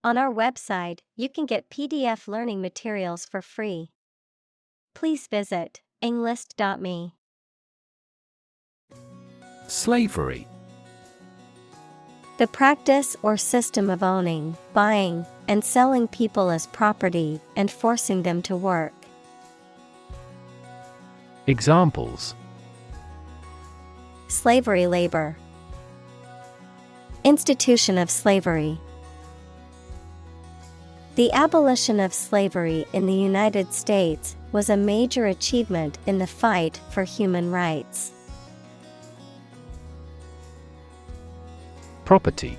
On our website, you can get PDF learning materials for free. Please visit englist.me. Slavery. The practice or system of owning, buying, and selling people as property and forcing them to work. Examples: Slavery labor. Institution of slavery. The abolition of slavery in the United States was a major achievement in the fight for human rights. Property.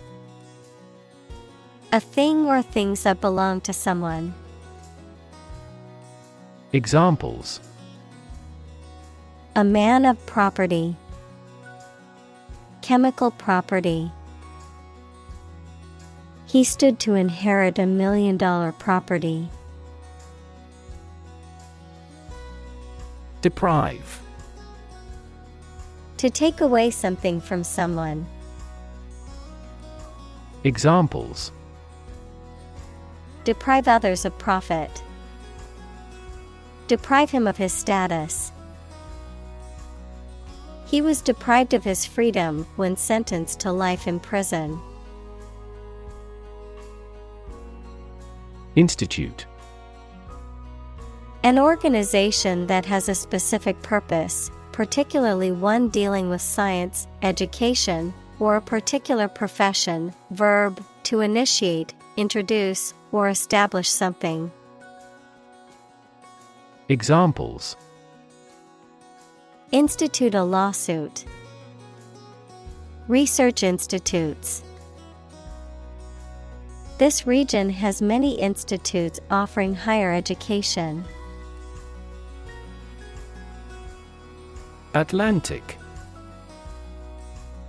A thing or things that belong to someone. Examples: A man of property. Chemical property. He stood to inherit $1 million property. Deprive. To take away something from someone. Examples: Deprive others of profit. Deprive him of his status. He was deprived of his freedom when sentenced to life in prison. Institute. An organization that has a specific purpose, particularly one dealing with science, education, or a particular profession. Verb, to initiate, introduce, or establish something. Examples: Institute a lawsuit. Research institutes. This region has many institutes offering higher education. Atlantic.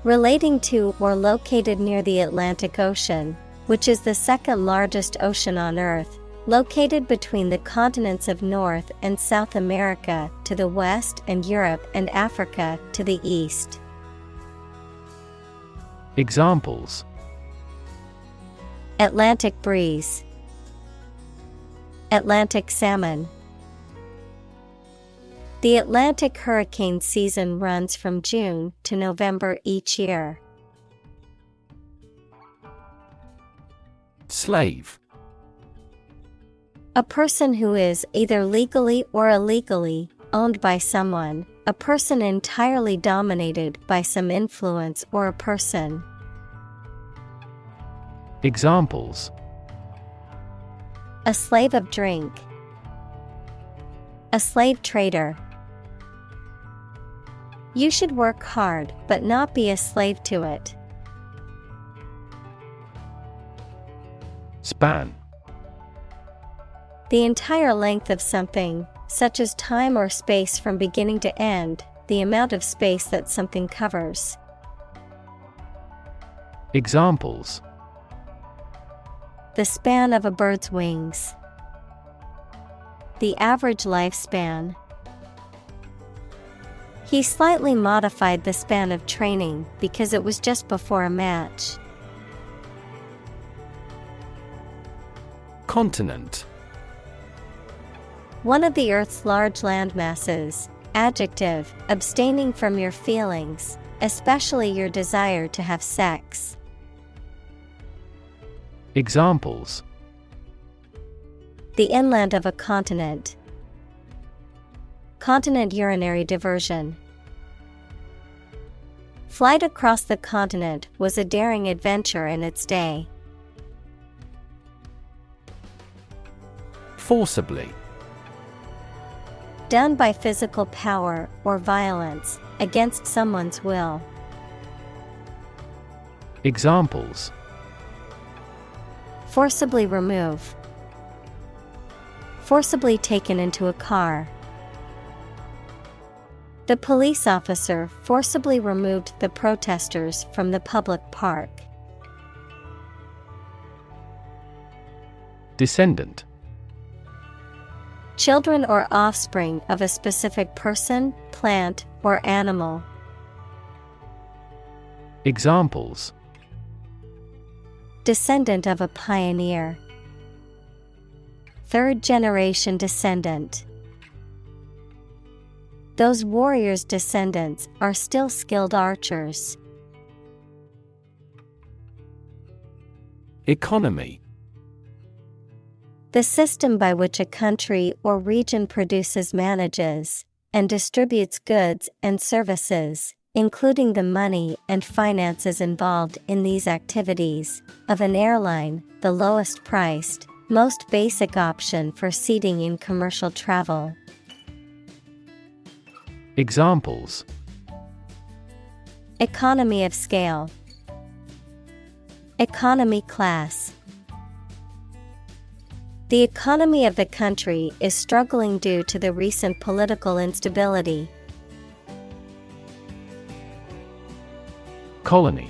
Relating to or located near the Atlantic Ocean, which is the second largest ocean on Earth, located between the continents of North and South America to the west and Europe and Africa to the east. Examples: Atlantic breeze. Atlantic salmon. The Atlantic hurricane season runs from June to November each year. Slave. A person who is either legally or illegally owned by someone, a person entirely dominated by some influence or a person. Examples: A slave of drink. A slave trader. You should work hard but not be a slave to it. Span. The entire length of something, such as time or space from beginning to end, the amount of space that something covers. Examples: The span of a bird's wings. The average lifespan. He slightly modified the span of training because it was just before a match. Continent. One of the Earth's large landmasses. Adjective, abstaining from your feelings, especially your desire to have sex. Examples: The inland of a continent. Continent urinary diversion. Flight across the continent was a daring adventure in its day. Forcibly. Done by physical power or violence, against someone's will. Examples: Forcibly remove. Forcibly taken into a car. The police officer forcibly removed the protesters from the public park. Descendant. Children or offspring of a specific person, plant, or animal. Examples: Descendant of a pioneer. Third generation descendant. Those warriors' descendants are still skilled archers. Economy. The system by which a country or region produces, manages, and distributes goods and services, including the money and finances involved in these activities, of an airline, the lowest priced, most basic option for seating in commercial travel. Examples: Economy of scale. Economy class. The economy of the country is struggling due to the recent political instability. Colony.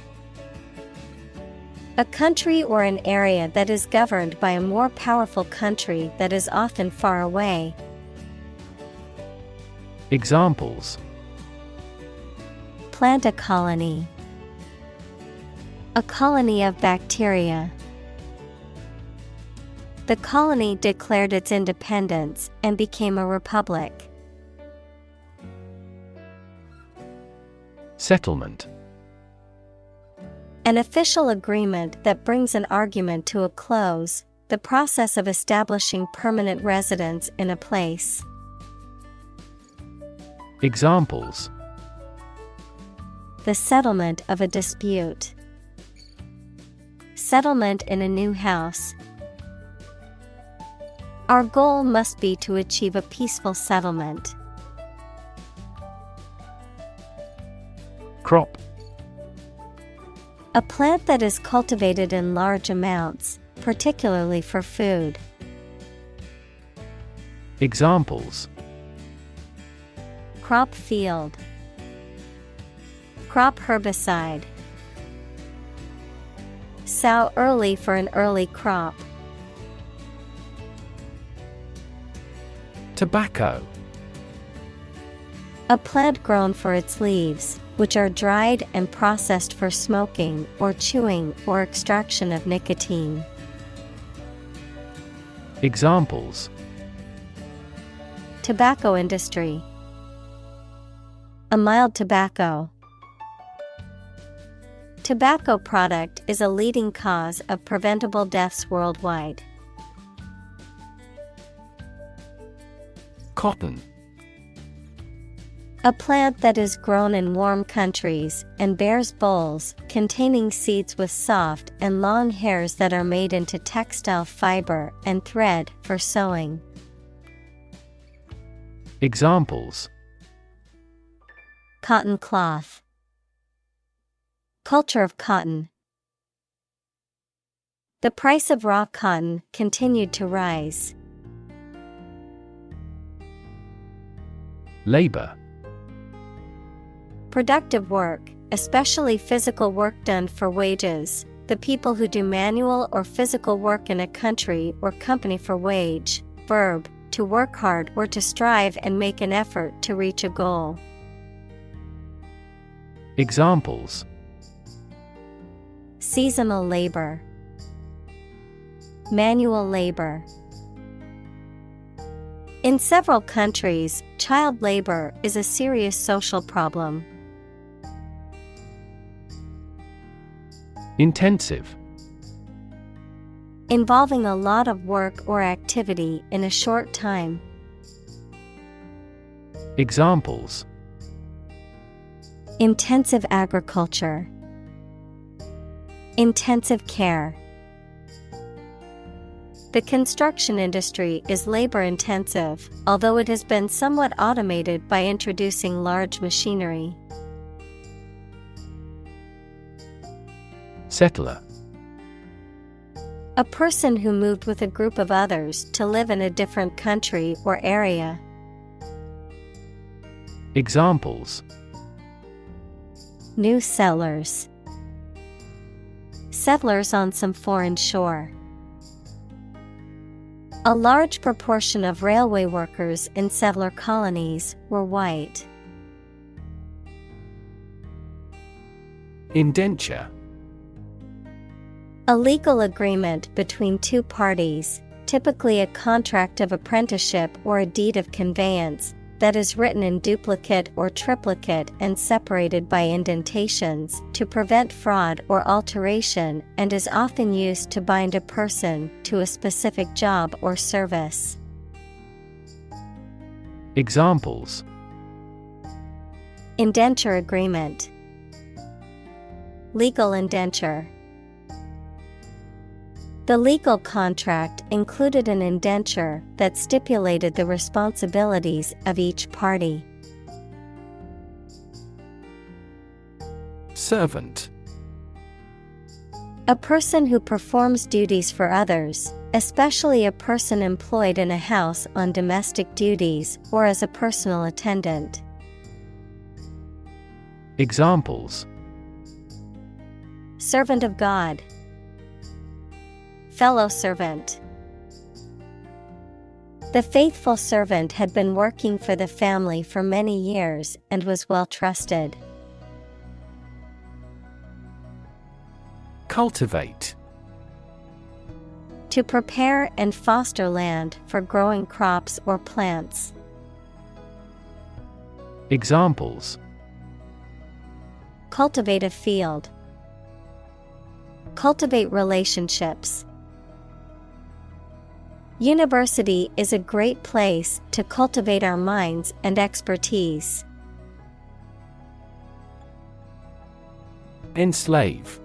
A country or an area that is governed by a more powerful country that is often far away. Examples: Plant a colony. A colony of bacteria. The colony declared its independence and became a republic. Settlement. An official agreement that brings an argument to a close, the process of establishing permanent residence in a place. Examples: The settlement of a dispute. Settlement in a new house. Our goal must be to achieve a peaceful settlement. Crop. A plant that is cultivated in large amounts, particularly for food. Examples: Crop field. Crop herbicide. Sow early for an early crop. Tobacco. A plant grown for its leaves, which are dried and processed for smoking or chewing or extraction of nicotine. Examples: Tobacco industry. A mild tobacco. Tobacco product is a leading cause of preventable deaths worldwide. Cotton. A plant that is grown in warm countries and bears bolls containing seeds with soft and long hairs that are made into textile fiber and thread for sewing. Examples: Cotton cloth. Culture of cotton. The price of raw cotton continued to rise. Labor. Productive work, especially physical work done for wages, the people who do manual or physical work in a country or company for wage. Verb, to work hard or to strive and make an effort to reach a goal. Examples: Seasonal labor. Manual labor. In several countries, child labor is a serious social problem. Intensive. Involving a lot of work or activity in a short time. Examples: Intensive agriculture. Intensive care. The construction industry is labor-intensive, although it has been somewhat automated by introducing large machinery. Settler. A person who moved with a group of others to live in a different country or area. Examples: New settlers. Settlers on some foreign shore. A large proportion of railway workers in settler colonies were white. Indenture. A legal agreement between two parties, typically a contract of apprenticeship or a deed of conveyance, that is written in duplicate or triplicate and separated by indentations to prevent fraud or alteration, and is often used to bind a person to a specific job or service. Examples: Indenture agreement, legal indenture. The legal contract included an indenture that stipulated the responsibilities of each party. Servant. A person who performs duties for others, especially a person employed in a house on domestic duties or as a personal attendant. Examples: Servant of God, fellow servant. The faithful servant had been working for the family for many years and was well trusted. Cultivate. To prepare and foster land for growing crops or plants. Examples: Cultivate a field. Cultivate relationships. University is a great place to cultivate our minds and expertise. Enslave.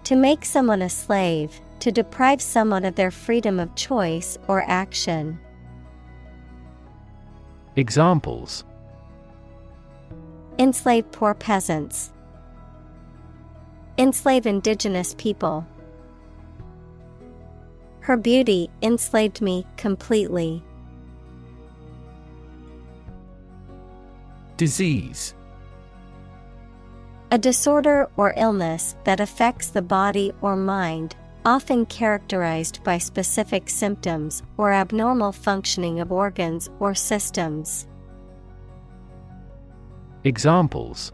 To make someone a slave, to deprive someone of their freedom of choice or action. Examples: Enslave poor peasants. Enslave indigenous people. Her beauty enslaved me completely. Disease. A disorder or illness that affects the body or mind, often characterized by specific symptoms or abnormal functioning of organs or systems. Examples: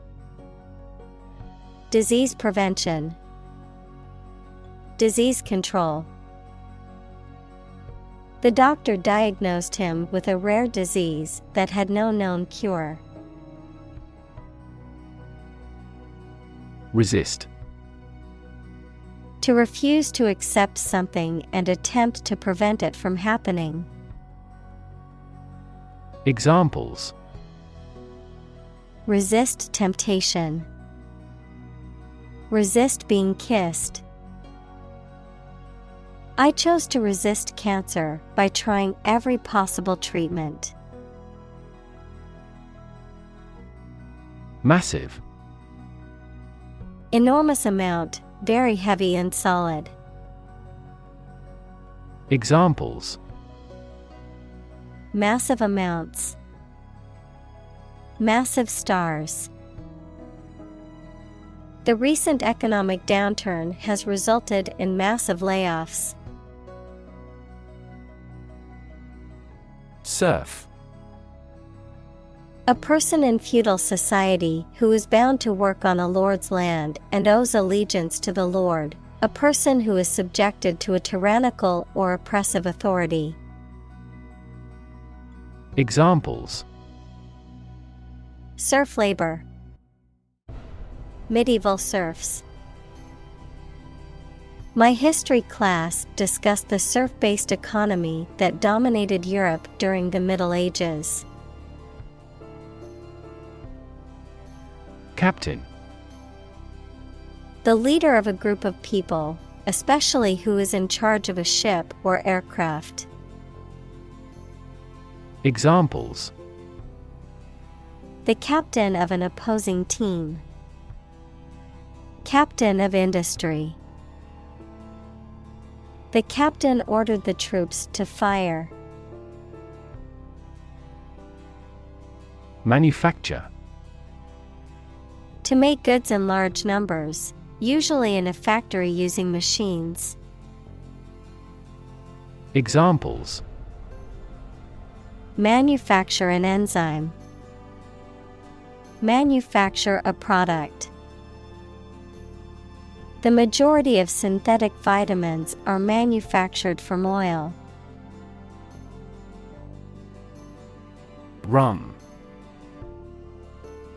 Disease prevention. Disease control. The doctor diagnosed him with a rare disease that had no known cure. Resist. To refuse to accept something and attempt to prevent it from happening. Examples: Resist temptation. Resist being kissed. I chose to resist cancer by trying every possible treatment. Massive. Enormous amount, very heavy and solid. Examples: Massive amounts. Massive stars. The recent economic downturn has resulted in massive layoffs. Serf. A person in feudal society who is bound to work on a lord's land and owes allegiance to the lord, a person who is subjected to a tyrannical or oppressive authority. Examples: Serf labor. Medieval serfs. My history class discussed the serf-based economy that dominated Europe during the Middle Ages. Captain. The leader of a group of people, especially who is in charge of a ship or aircraft. Examples: The captain of an opposing team. Captain of industry. The captain ordered the troops to fire. Manufacture. To make goods in large numbers, usually in a factory using machines. Examples: Manufacture an enzyme. Manufacture a product. The majority of synthetic vitamins are manufactured from oil. Rum.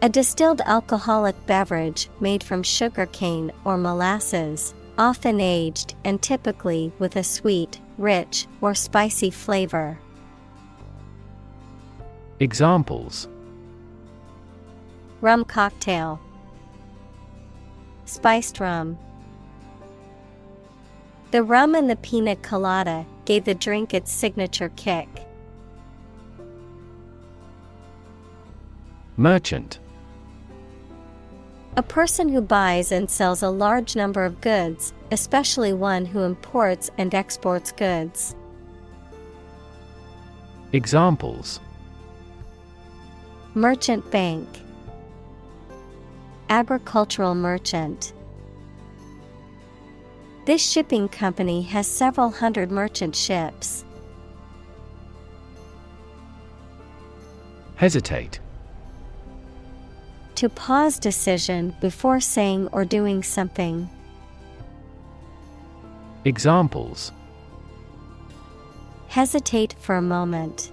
A distilled alcoholic beverage made from sugarcane or molasses, often aged and typically with a sweet, rich, or spicy flavor. Examples: Rum cocktail, spiced rum. The rum in the pina colada gave the drink its signature kick. Merchant. A person who buys and sells a large number of goods, especially one who imports and exports goods. Examples: Merchant bank, agricultural merchant. This shipping company has several hundred merchant ships. Hesitate. To pause decision before saying or doing something. Examples: Hesitate for a moment.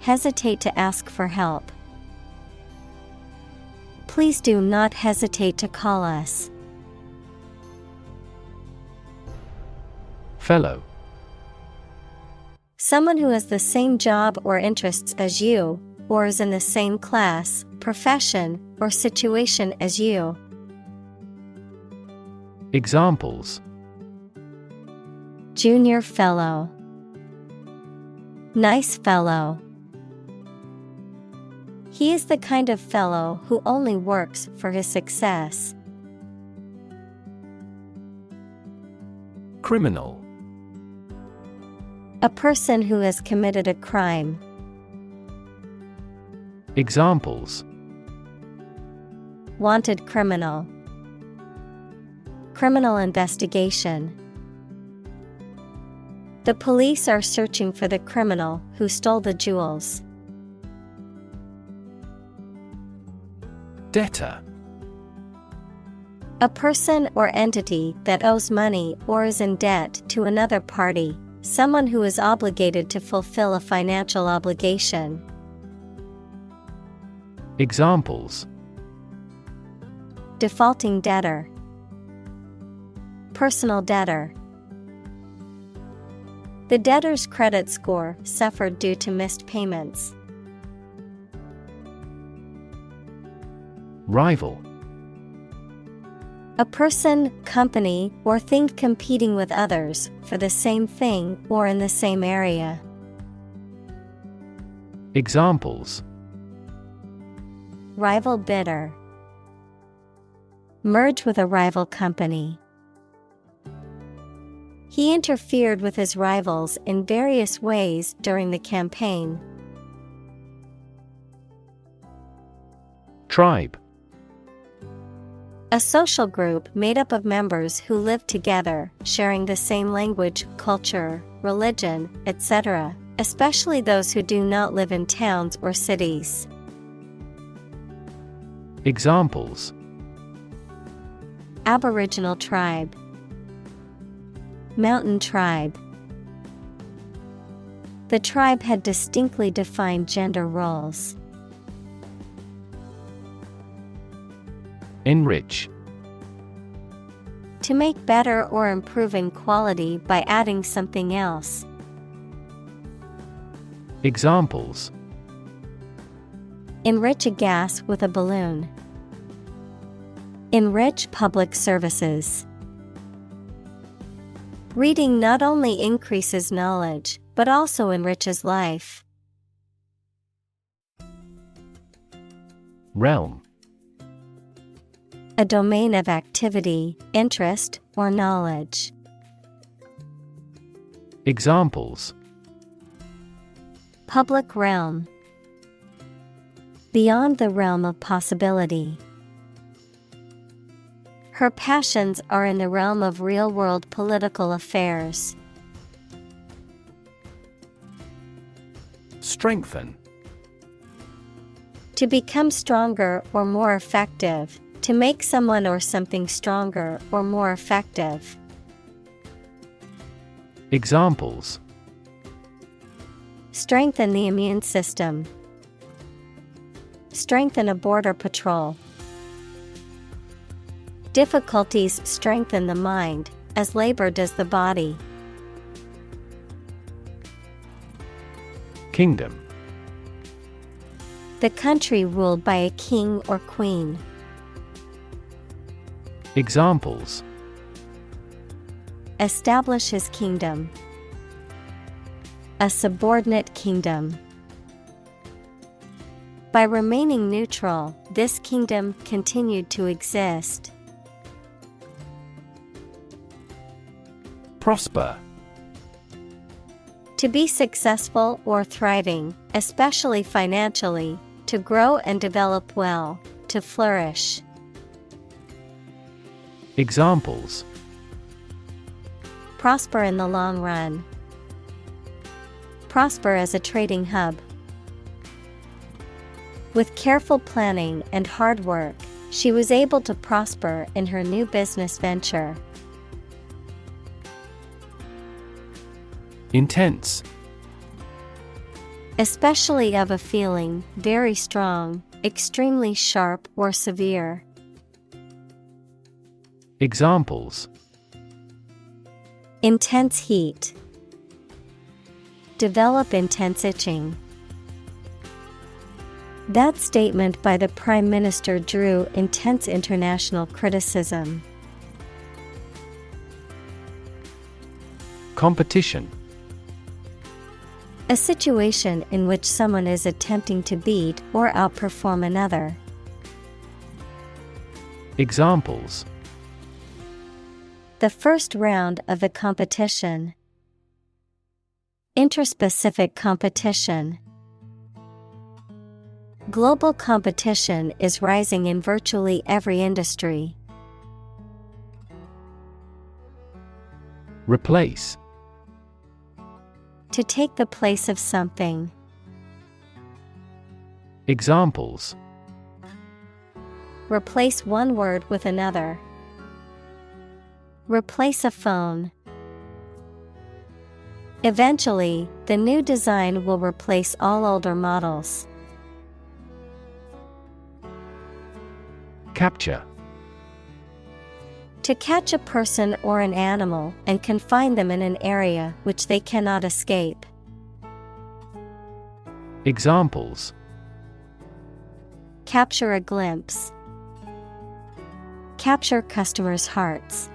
Hesitate to ask for help. Please do not hesitate to call us. Fellow. Someone who has the same job or interests as you, or is in the same class, profession, or situation as you. Examples: Junior fellow, nice fellow. He is the kind of fellow who only works for his success. Criminal. A person who has committed a crime. Examples: Wanted criminal, criminal investigation. The police are searching for the criminal who stole the jewels. Debtor. A person or entity that owes money or is in debt to another party, someone who is obligated to fulfill a financial obligation. Examples: Defaulting debtor, personal debtor. The debtor's credit score suffered due to missed payments. Rival. A person, company, or thing competing with others for the same thing or in the same area. Examples: Rival bidder, merge with a rival company. He interfered with his rivals in various ways during the campaign. Tribe. A social group made up of members who live together, sharing the same language, culture, religion, etc., especially those who do not live in towns or cities. Examples: Aboriginal tribe, mountain tribe. The tribe had distinctly defined gender roles. Enrich. To make better or improve in quality by adding something else. Examples: Enrich a gas with a balloon. Enrich public services. Reading not only increases knowledge, but also enriches life. Realm. A domain of activity, interest, or knowledge. Examples: Public realm. Beyond the realm of possibility. Her passions are in the realm of real-world political affairs. Strengthen. To become stronger or more effective, To make someone or something stronger or more effective. Examples: Strengthen the immune system. Strengthen a border patrol. Difficulties strengthen the mind, as labor does the body. Kingdom. The country ruled by a king or queen. Examples: Establish his kingdom. A subordinate kingdom. By remaining neutral, this kingdom continued to exist. Prosper. To be successful or thriving, especially financially, to grow and develop well, to flourish. Examples: Prosper in the long run. Prosper as a trading hub. With careful planning and hard work, she was able to prosper in her new business venture. Intense. Especially of a feeling, very strong, extremely sharp or severe. Examples: Intense heat. Develop intense itching. That statement by the Prime Minister drew intense international criticism. Competition. A situation in which someone is attempting to beat or outperform another. Examples: The first round of the competition. Interspecific competition. Global competition is rising in virtually every industry. Replace. To take the place of something. Examples: Replace one word with another. Replace a phone. Eventually, the new design will replace all older models. Capture. To catch a person or an animal and confine them in an area which they cannot escape. Examples: Capture a glimpse. Capture customers' hearts.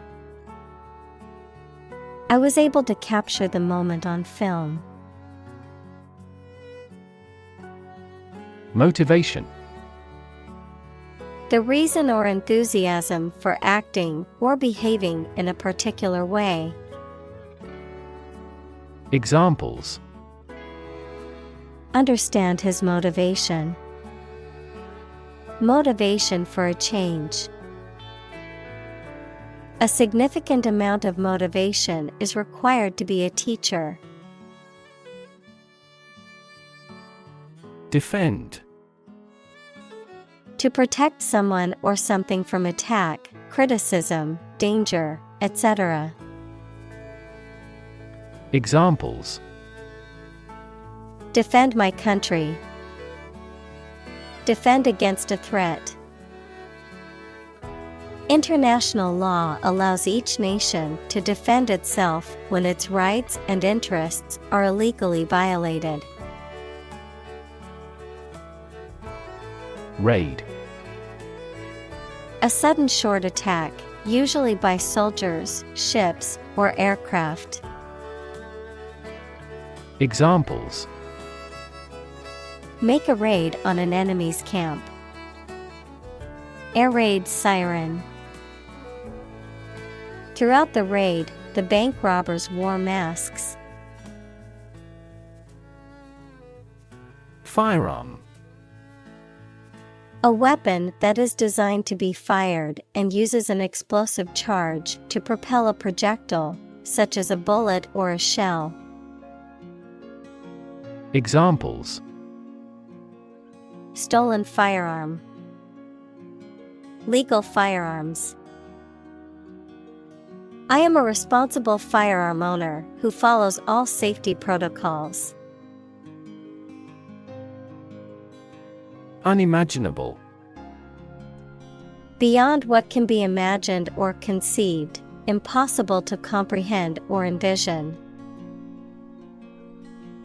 I was able to capture the moment on film. Motivation. The reason or enthusiasm for acting or behaving in a particular way. Examples: Understand his motivation. Motivation for a change. A significant amount of motivation is required to be a teacher. Defend. To protect someone or something from attack, criticism, danger, etc. Examples: Defend my country. Defend against a threat. International law allows each nation to defend itself when its rights and interests are illegally violated. Raid. A sudden short attack, usually by soldiers, ships, or aircraft. Examples: Make a raid on an enemy's camp. Air raid siren. Throughout the raid, the bank robbers wore masks. Firearm. A weapon that is designed to be fired and uses an explosive charge to propel a projectile, such as a bullet or a shell. Examples: Stolen firearm. Legal firearms. I am a responsible firearm owner who follows all safety protocols. Unimaginable. Beyond what can be imagined or conceived, impossible to comprehend or envision.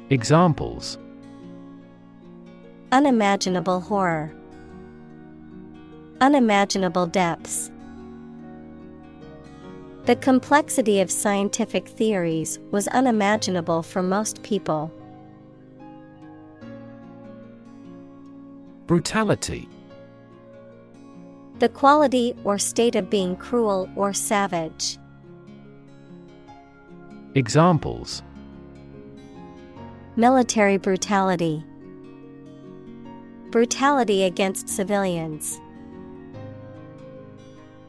Examples: Unimaginable horror. Unimaginable depths. The complexity of scientific theories was unimaginable for most people. Brutality. The quality or state of being cruel or savage. Examples: Military brutality. Brutality against civilians.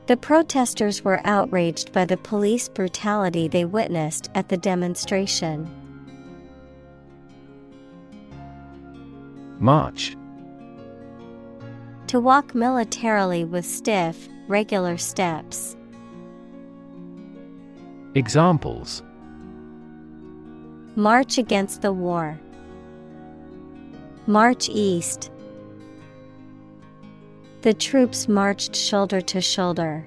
The protesters were outraged by the police brutality they witnessed at the demonstration. March. To walk militarily with stiff, regular steps. Examples: March against the war. March east. The troops marched shoulder to shoulder.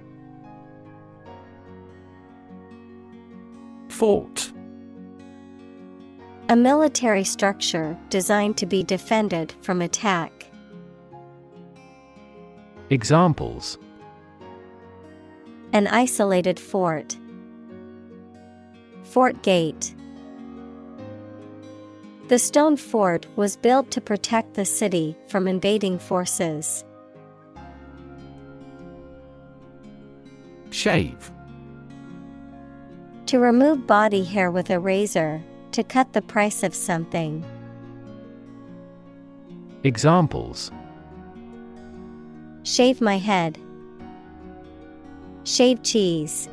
Fort. A military structure designed to be defended from attack. Examples: An isolated fort. Fort gate. The stone fort was built to protect the city from invading forces. Shave. To remove body hair with a razor, to cut the price of something. Examples: Shave my head. Shave cheese.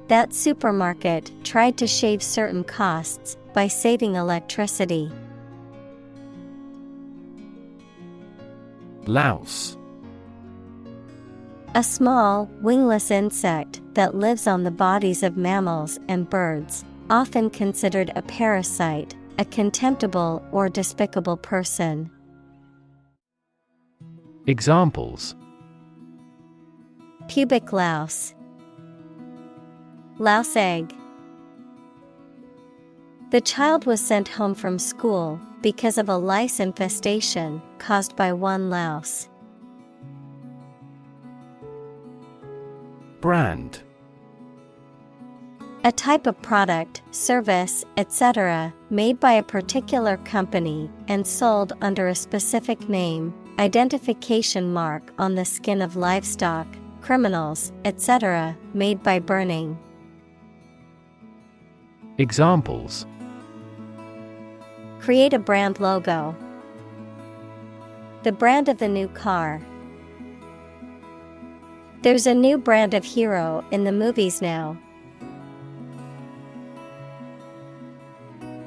That supermarket tried to shave certain costs by saving electricity. Louse. A small, wingless insect that lives on the bodies of mammals and birds, often considered a parasite, a contemptible or despicable person. Examples: Pubic louse. Louse egg. The child was sent home from school because of a lice infestation caused by one louse. Brand. A type of product, service, etc., made by a particular company and sold under a specific name, identification mark on the skin of livestock, criminals, etc., made by burning. Examples: Create a brand logo. The brand of the new car. There's a new brand of hero in the movies now.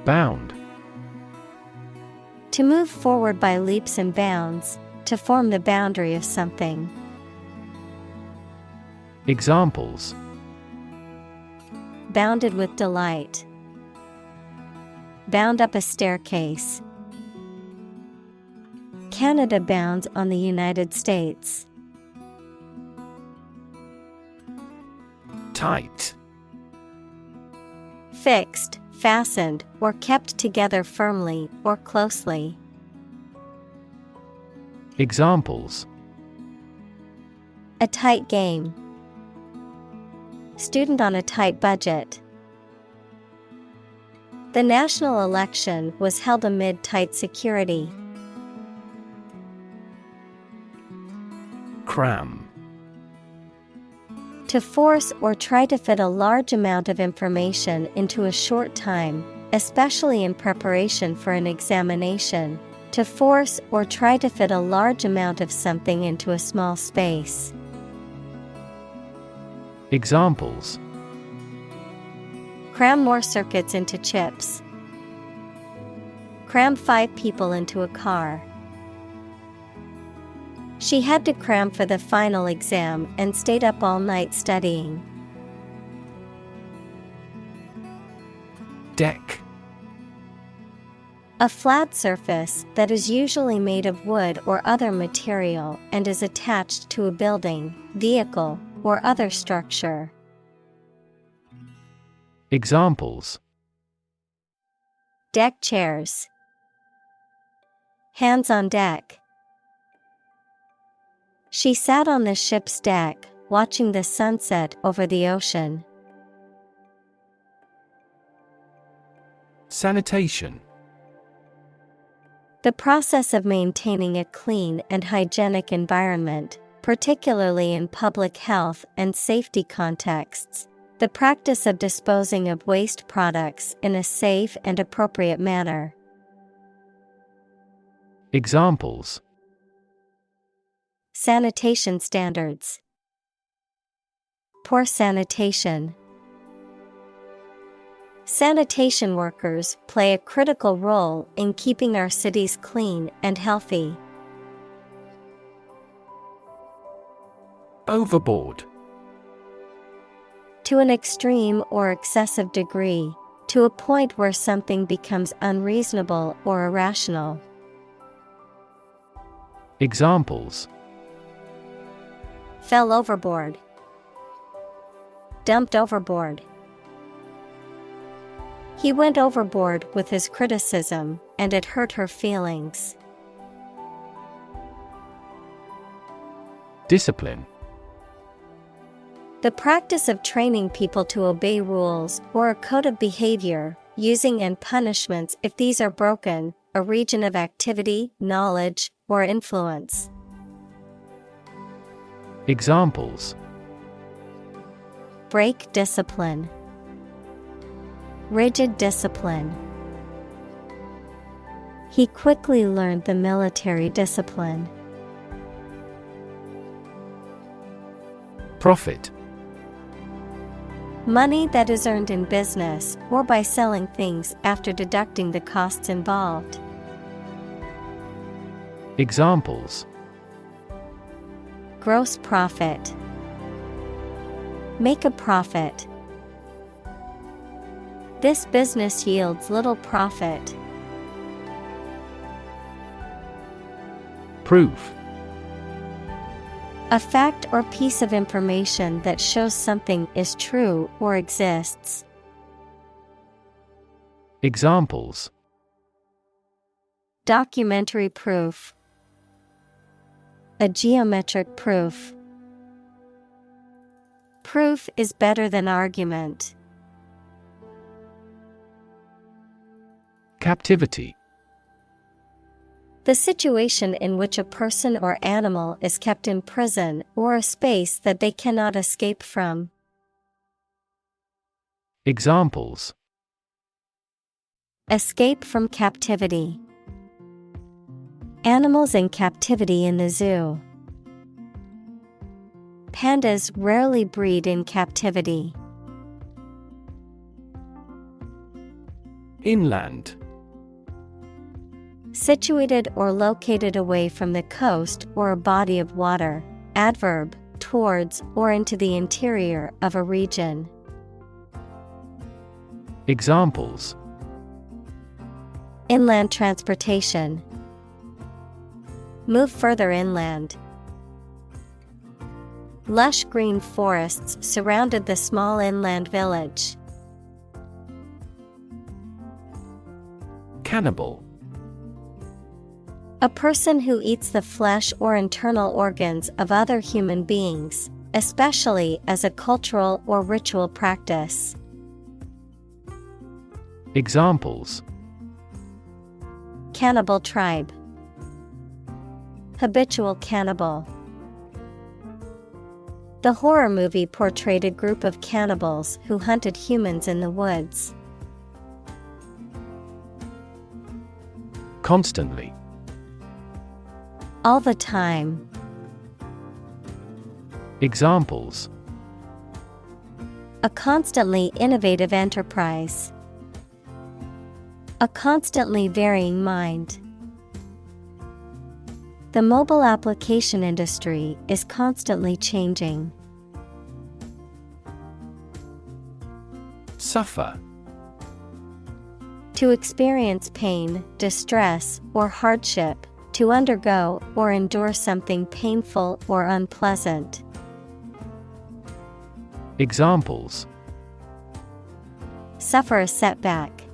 Bound. To move forward by leaps and bounds, to form the boundary of something. Examples: Bounded with delight. Bound up a staircase. Canada bounds on the United States. Tight. Fixed, fastened, or kept together firmly or closely. Examples: A tight game. Student on a tight budget. The national election was held amid tight security. Cram. To force or try to fit a large amount of information into a short time, especially in preparation for an examination. To force or try to fit a large amount of something into a small space. Examples: Cram more circuits into chips. Cram 5 people into a car. She had to cram for the final exam and stayed up all night studying. Deck. A flat surface that is usually made of wood or other material and is attached to a building, vehicle, or other structure. Examples: Deck chairs. Hands on deck. She sat on the ship's deck, watching the sunset over the ocean. Sanitation. The process of maintaining a clean and hygienic environment, particularly in public health and safety contexts. The practice of disposing of waste products in a safe and appropriate manner. Examples: Sanitation standards. Poor sanitation. Sanitation workers play a critical role in keeping our cities clean and healthy. Overboard. To an extreme or excessive degree, to a point where something becomes unreasonable or irrational. Examples: Fell overboard. Dumped overboard. He went overboard with his criticism, and it hurt her feelings. Discipline. The practice of training people to obey rules or a code of behavior, using and punishments if these are broken, a region of activity, knowledge, or influence. Examples: Break discipline. Rigid discipline. He quickly learned the military discipline. Profit. Money that is earned in business or by selling things after deducting the costs involved. Examples: Gross profit. Make a profit. This business yields little profit. Proof. A fact or piece of information that shows something is true or exists. Examples: Documentary proof. A geometric proof. Proof is better than argument. Captivity. The situation in which a person or animal is kept in prison or a space that they cannot escape from. Examples: Escape from captivity. Animals in captivity in the zoo. Pandas rarely breed in captivity. Inland. Situated or located away from the coast or a body of water. Adverb, towards or into the interior of a region. Examples: Inland transportation. Move further inland. Lush green forests surrounded the small inland village. Cannibal. A person who eats the flesh or internal organs of other human beings, especially as a cultural or ritual practice. Examples: Cannibal tribe. Habitual cannibal. The horror movie portrayed a group of cannibals who hunted humans in the woods. Constantly. All the time. Examples: A constantly innovative enterprise. A constantly varying mind. The mobile application industry is constantly changing. Suffer. To experience pain, distress, or hardship, to undergo or endure something painful or unpleasant. Examples: Suffer a setback.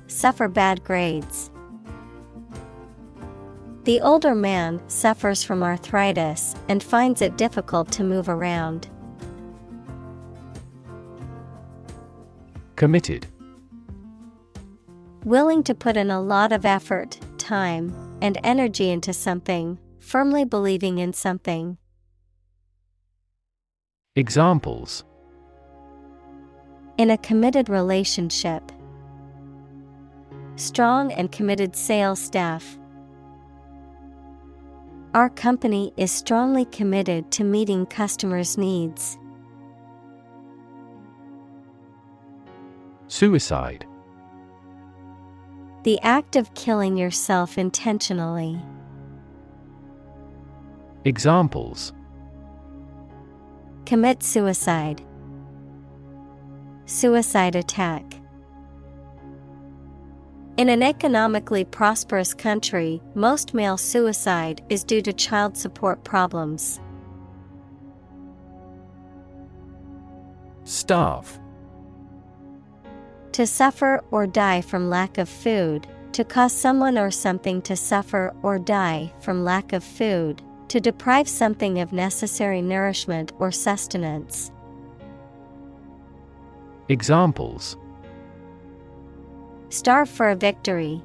Suffer bad grades. The older man suffers from arthritis and finds it difficult to move around. Committed. Willing to put in a lot of effort, time, and energy into something, firmly believing in something. Examples: In a committed relationship. Strong and committed sales staff. Our company is strongly committed to meeting customers' needs. Suicide. The act of killing yourself intentionally. Examples: Commit suicide. Suicide attack. In an economically prosperous country, most male suicide is due to child support problems. Starve. To suffer or die from lack of food, to cause someone or something to suffer or die from lack of food, to deprive something of necessary nourishment or sustenance. Examples: Starve for a victory.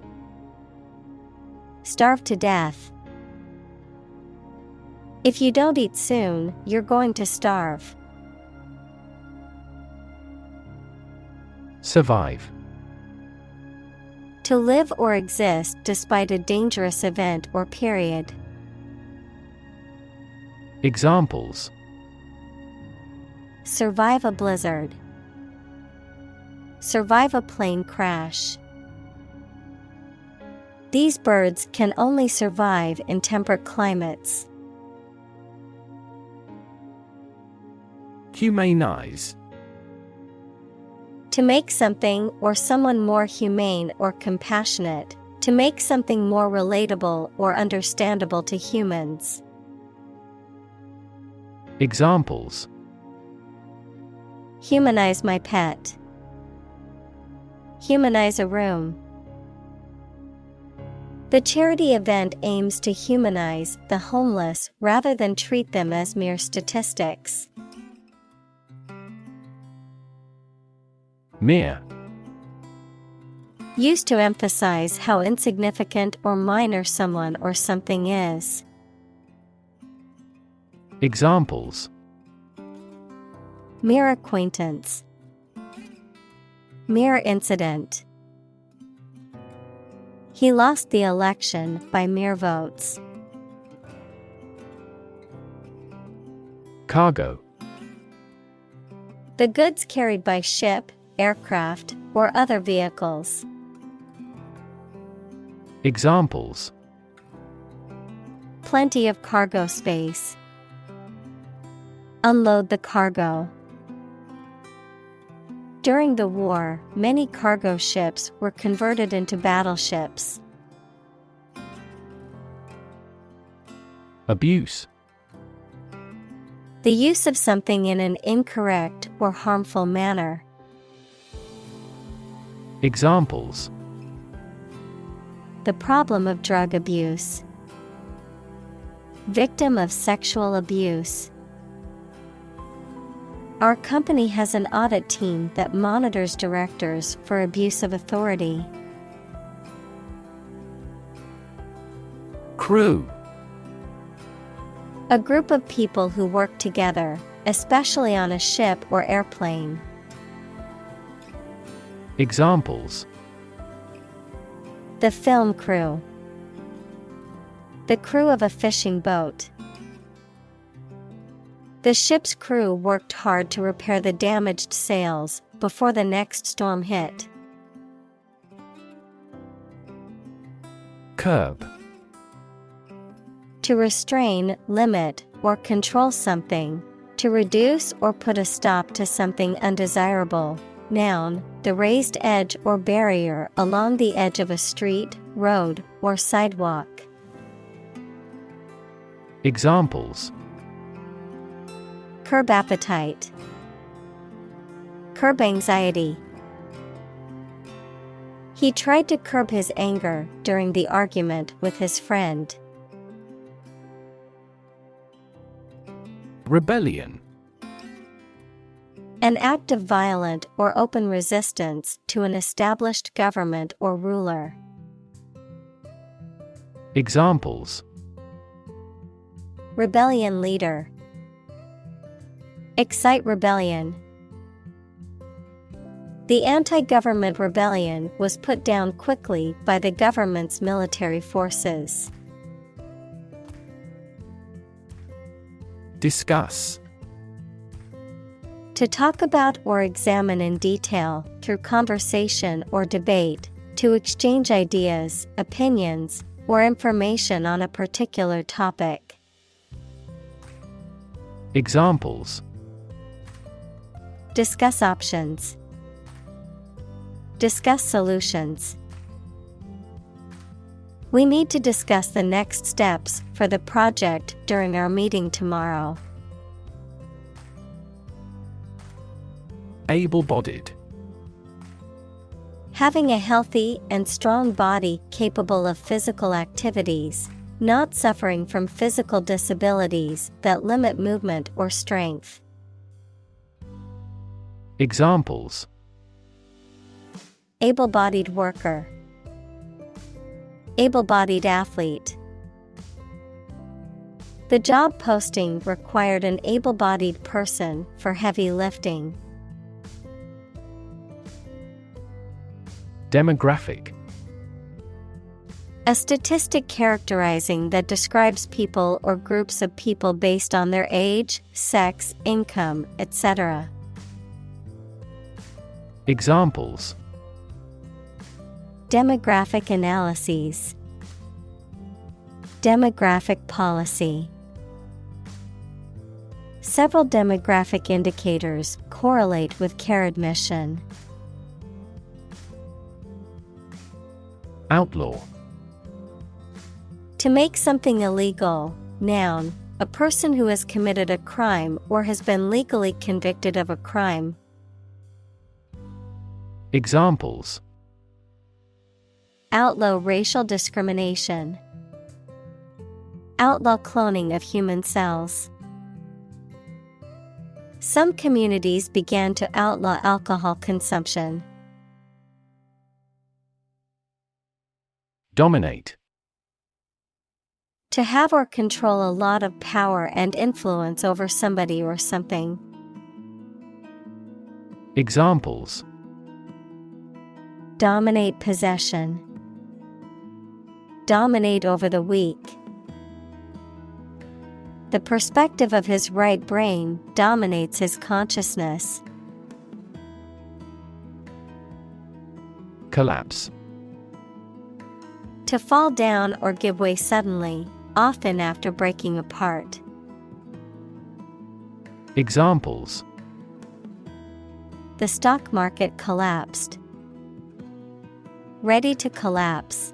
Starve to death. If you don't eat soon, you're going to starve. Survive. To live or exist despite a dangerous event or period. Examples: Survive a blizzard. Survive a plane crash. These birds can only survive in temperate climates. Humanize. To make something or someone more humane or compassionate, to make something more relatable or understandable to humans. Examples: Humanize my pet. Humanize a room. The charity event aims to humanize the homeless rather than treat them as mere statistics. Mere. Used to emphasize how insignificant or minor someone or something is. Examples: Mere acquaintance. Mere incident. He lost the election by mere votes. Cargo. The goods carried by ship, aircraft, or other vehicles. Examples: Plenty of cargo space. Unload the cargo. During the war, many cargo ships were converted into battleships. Abuse. The use of something in an incorrect or harmful manner. Examples: The problem of drug abuse. Victim of sexual abuse. Our company has an audit team that monitors directors for abuse of authority. Crew. A group of people who work together, especially on a ship or airplane. Examples: The film crew. The crew of a fishing boat. The ship's crew worked hard to repair the damaged sails before the next storm hit. Curb. To restrain, limit, or control something. To reduce or put a stop to something undesirable. Noun, the raised edge or barrier along the edge of a street, road, or sidewalk. Examples: Curb appetite. Curb anxiety. He tried to curb his anger during the argument with his friend. Rebellion. An act of violent or open resistance to an established government or ruler. Examples: Rebellion leader. Excite rebellion. The anti-government rebellion was put down quickly by the government's military forces. Discuss. To talk about or examine in detail, through conversation or debate, to exchange ideas, opinions, or information on a particular topic. Examples: Discuss options. Discuss solutions. We need to discuss the next steps for the project during our meeting tomorrow. Able-bodied. Having a healthy and strong body capable of physical activities, not suffering from physical disabilities that limit movement or strength. Examples: Able-bodied worker. Able-bodied athlete. The job posting required an able-bodied person for heavy lifting. Demographic. A statistic characterizing that describes people or groups of people based on their age, sex, income, etc. Examples: Demographic analyses. Demographic policy. Several demographic indicators correlate with care admission. Outlaw. To make something illegal. Noun, a person who has committed a crime or has been legally convicted of a crime. Examples: Outlaw racial discrimination. Outlaw cloning of human cells. Some communities began to outlaw alcohol consumption. Dominate. To have or control a lot of power and influence over somebody or something. Examples: Dominate possession. Dominate over the weak. The perspective of his right brain dominates his consciousness. Collapse. To fall down or give way suddenly, often after breaking apart. Examples: The stock market collapsed. Ready to collapse.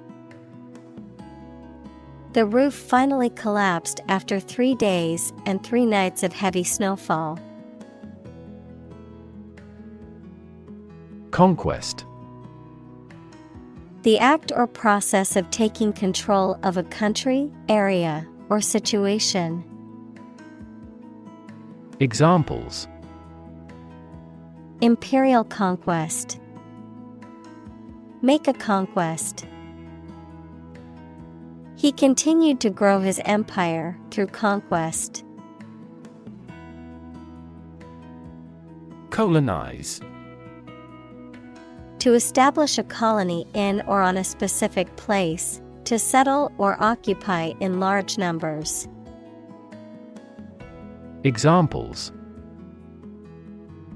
The roof finally collapsed after 3 days and 3 nights of heavy snowfall. Conquest. The act or process of taking control of a country, area, or situation. Examples: Imperial conquest. Make a conquest. He continued to grow his empire through conquest. Colonize. To establish a colony in or on a specific place, to settle or occupy in large numbers. Examples: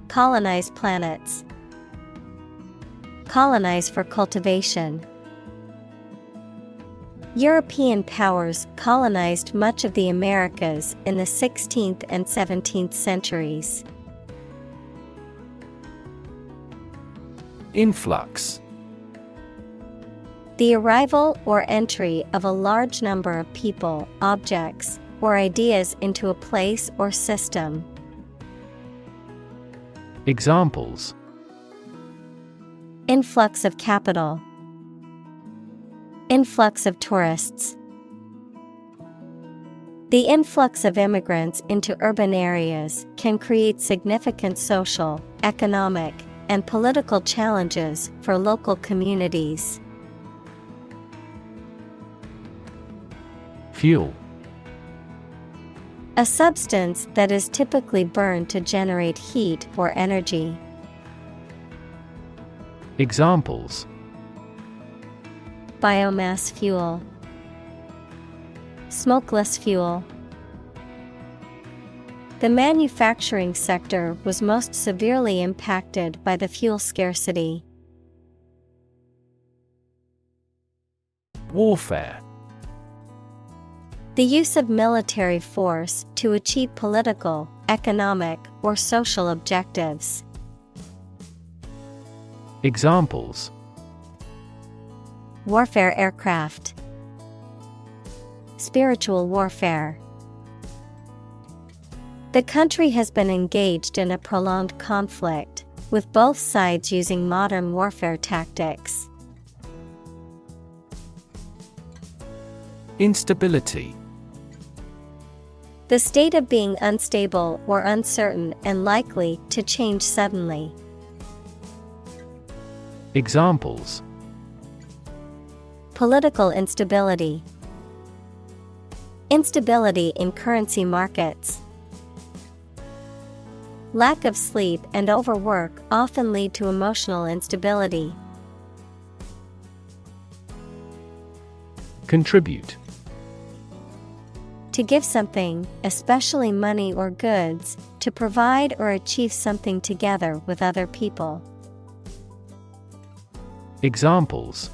Colonize planets. Colonize for cultivation. European powers colonized much of the Americas in the 16th and 17th centuries. Influx. The arrival or entry of a large number of people, objects, or ideas into a place or system. Examples: Influx of capital. Influx of tourists. The influx of immigrants into urban areas can create significant social, economic, and political challenges for local communities. Fuel. A substance that is typically burned to generate heat or energy. Examples: Biomass fuel. Smokeless fuel. The manufacturing sector was most severely impacted by the fuel scarcity. Warfare. The use of military force to achieve political, economic, or social objectives. Examples: Warfare aircraft. Spiritual warfare. The country has been engaged in a prolonged conflict, with both sides using modern warfare tactics. Instability. The state of being unstable or uncertain and likely to change suddenly. Examples: Political instability. Instability in currency markets. Lack of sleep and overwork often lead to emotional instability. Contribute. To give something, especially money or goods, to provide or achieve something together with other people. Examples: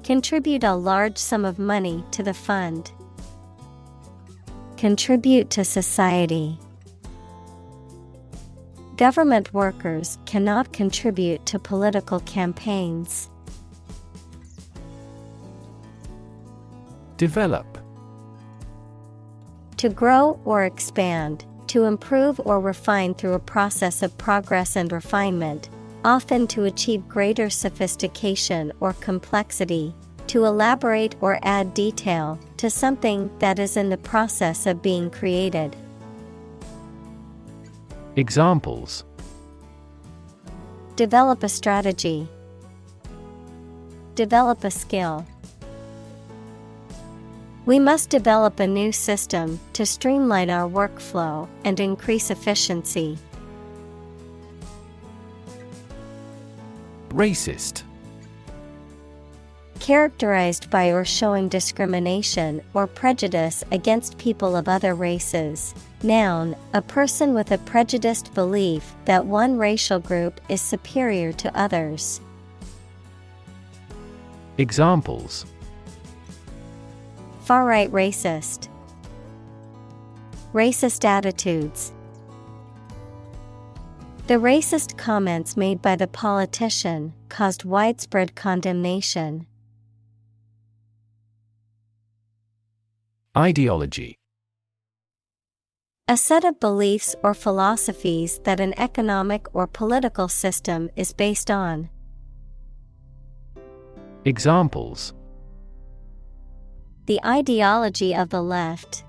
Contribute a large sum of money to the fund. Contribute to society. Government workers cannot contribute to political campaigns. Develop. To grow or expand, to improve or refine through a process of progress and refinement, often to achieve greater sophistication or complexity, to elaborate or add detail to something that is in the process of being created. Examples: Develop a strategy. Develop a skill. We must develop a new system to streamline our workflow and increase efficiency. Racist. Characterized by or showing discrimination or prejudice against people of other races. Noun, a person with a prejudiced belief that one racial group is superior to others. Examples: Far-right racist. Racist attitudes. The racist comments made by the politician caused widespread condemnation. Ideology. A set of beliefs or philosophies that an economic or political system is based on. Examples: The ideology of the left.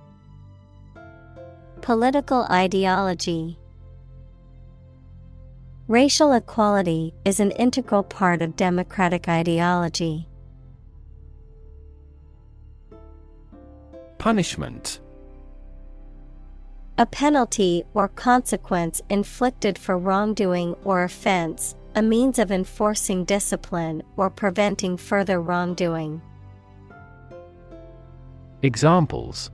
Political ideology. Racial equality is an integral part of democratic ideology. Punishment. A penalty or consequence inflicted for wrongdoing or offense, a means of enforcing discipline or preventing further wrongdoing. Examples: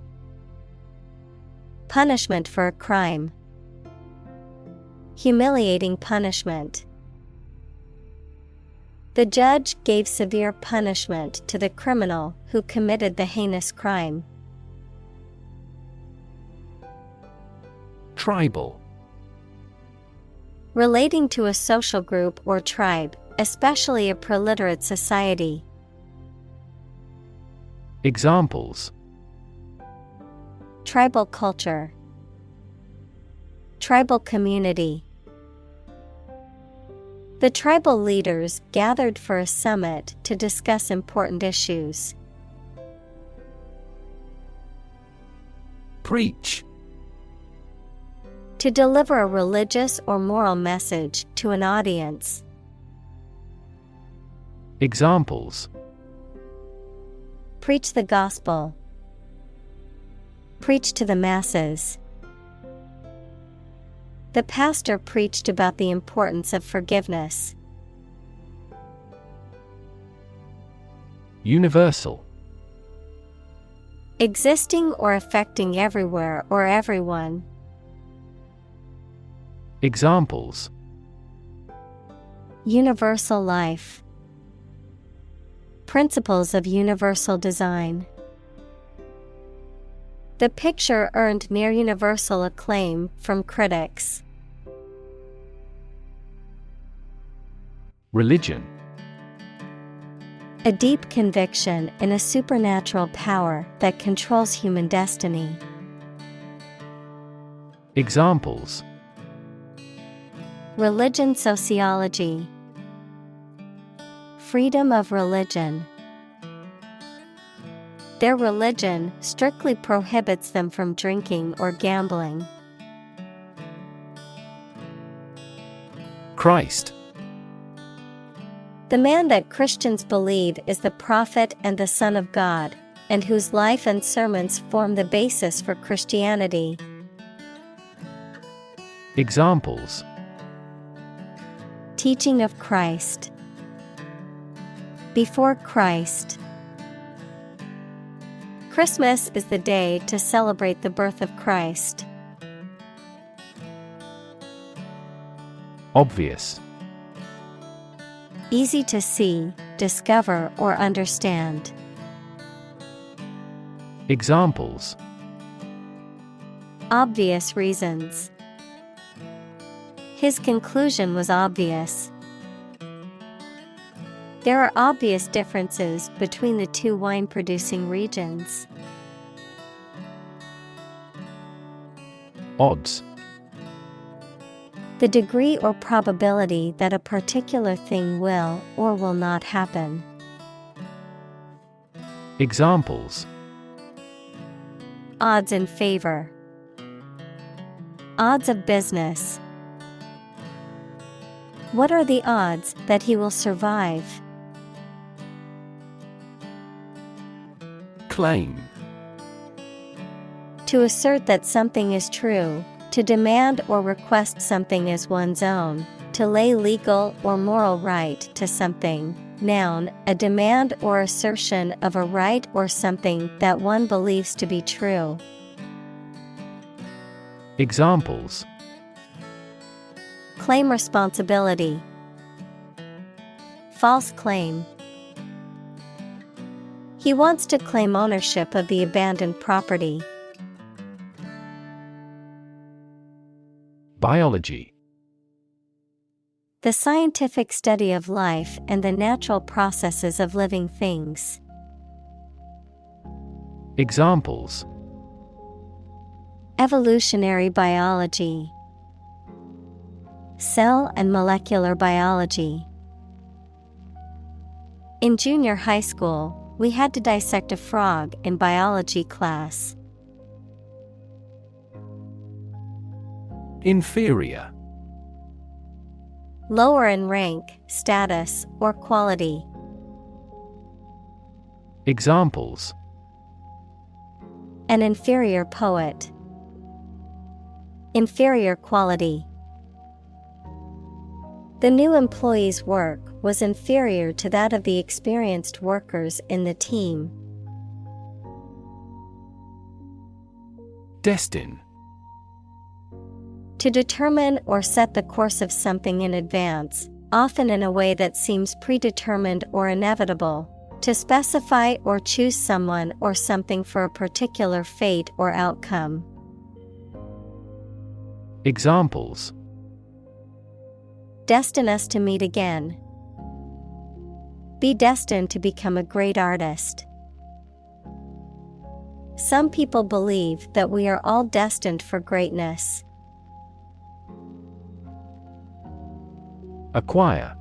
Punishment for a crime. Humiliating punishment. The judge gave severe punishment to the criminal who committed the heinous crime. Tribal. Relating to a social group or tribe, especially a preliterate society. Examples: Tribal culture. Tribal community. The tribal leaders gathered for a summit to discuss important issues. Preach. To deliver a religious or moral message to an audience. Examples: Preach the gospel. Preach to the masses. The pastor preached about the importance of forgiveness. Universal. Existing or affecting everywhere or everyone. Examples: Universal life. Principles of universal design. The picture earned near universal acclaim from critics. Religion. A deep conviction in a supernatural power that controls human destiny. Examples: Religion sociology. Freedom of religion. Their religion strictly prohibits them from drinking or gambling. Christ. The man that Christians believe is the prophet and the Son of God, and whose life and sermons form the basis for Christianity. Examples: Teaching of Christ. Before Christ. Christmas is the day to celebrate the birth of Christ. Obvious. Easy to see, discover, or understand. Examples: Obvious reasons. His conclusion was obvious. There are obvious differences between the two wine-producing regions. Odds. The degree or probability that a particular thing will or will not happen. Examples: Odds in favor. Odds of business. What are the odds that he will survive? Claim. To assert that something is true, to demand or request something as one's own, to lay legal or moral right to something. Noun, a demand or assertion of a right or something that one believes to be true. Examples: Claim responsibility. False claim. He wants to claim ownership of the abandoned property. Biology. The scientific study of life and the natural processes of living things. Examples: Evolutionary biology. Cell and molecular biology. In junior high school, we had to dissect a frog in biology class. Inferior. Lower in rank, status, or quality. Examples: An inferior poet. Inferior quality. The new employee's work was inferior to that of the experienced workers in the team. Destine. To determine or set the course of something in advance, often in a way that seems predetermined or inevitable, to specify or choose someone or something for a particular fate or outcome. Examples: Destine us to meet again. Be destined to become a great artist. Some people believe that we are all destined for greatness. Acquire.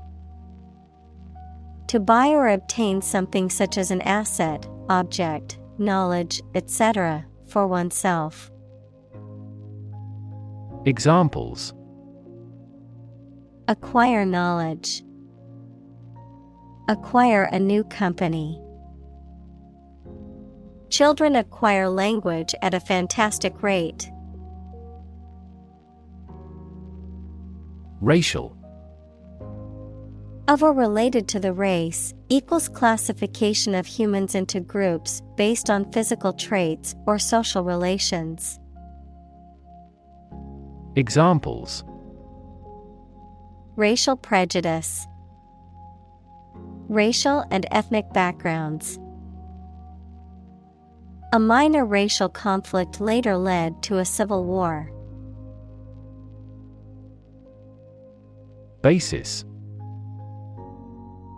To buy or obtain something such as an asset, object, knowledge, etc., for oneself. Examples: Acquire knowledge. Acquire a new company. Children acquire language at a fantastic rate. Racial. Of or related to the race, equals classification of humans into groups based on physical traits or social relations. Examples: Racial prejudice. Racial and ethnic backgrounds. A minor racial conflict later led to a civil war. Basis.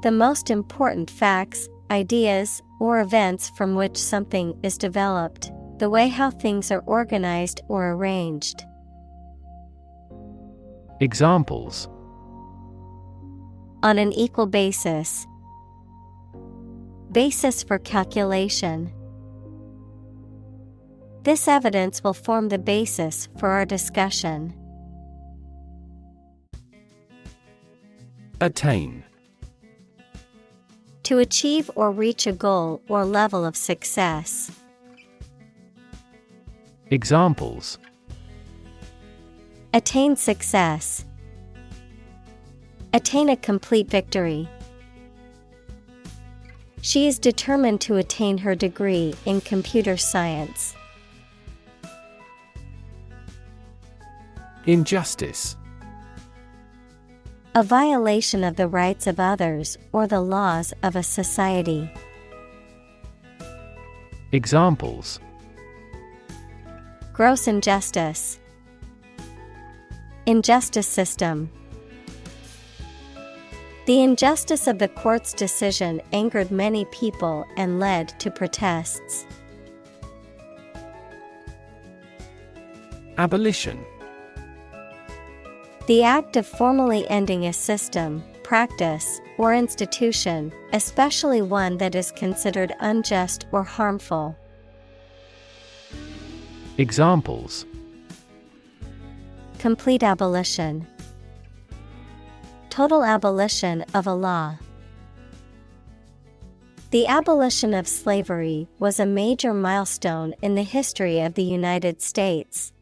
The most important facts, ideas, or events from which something is developed, the way how things are organized or arranged. Examples: On an equal basis. Basis for calculation. This evidence will form the basis for our discussion. Attain. To achieve or reach a goal or level of success. Examples: Attain success. Attain a complete victory. She is determined to attain her degree in computer science. Injustice. A violation of the rights of others or the laws of a society. Examples: Gross injustice. Injustice system. The injustice of the court's decision angered many people and led to protests. Abolition. The act of formally ending a system, practice, or institution, especially one that is considered unjust or harmful. Examples: Complete abolition. Total abolition of a law. The abolition of slavery was a major milestone in the history of the United States.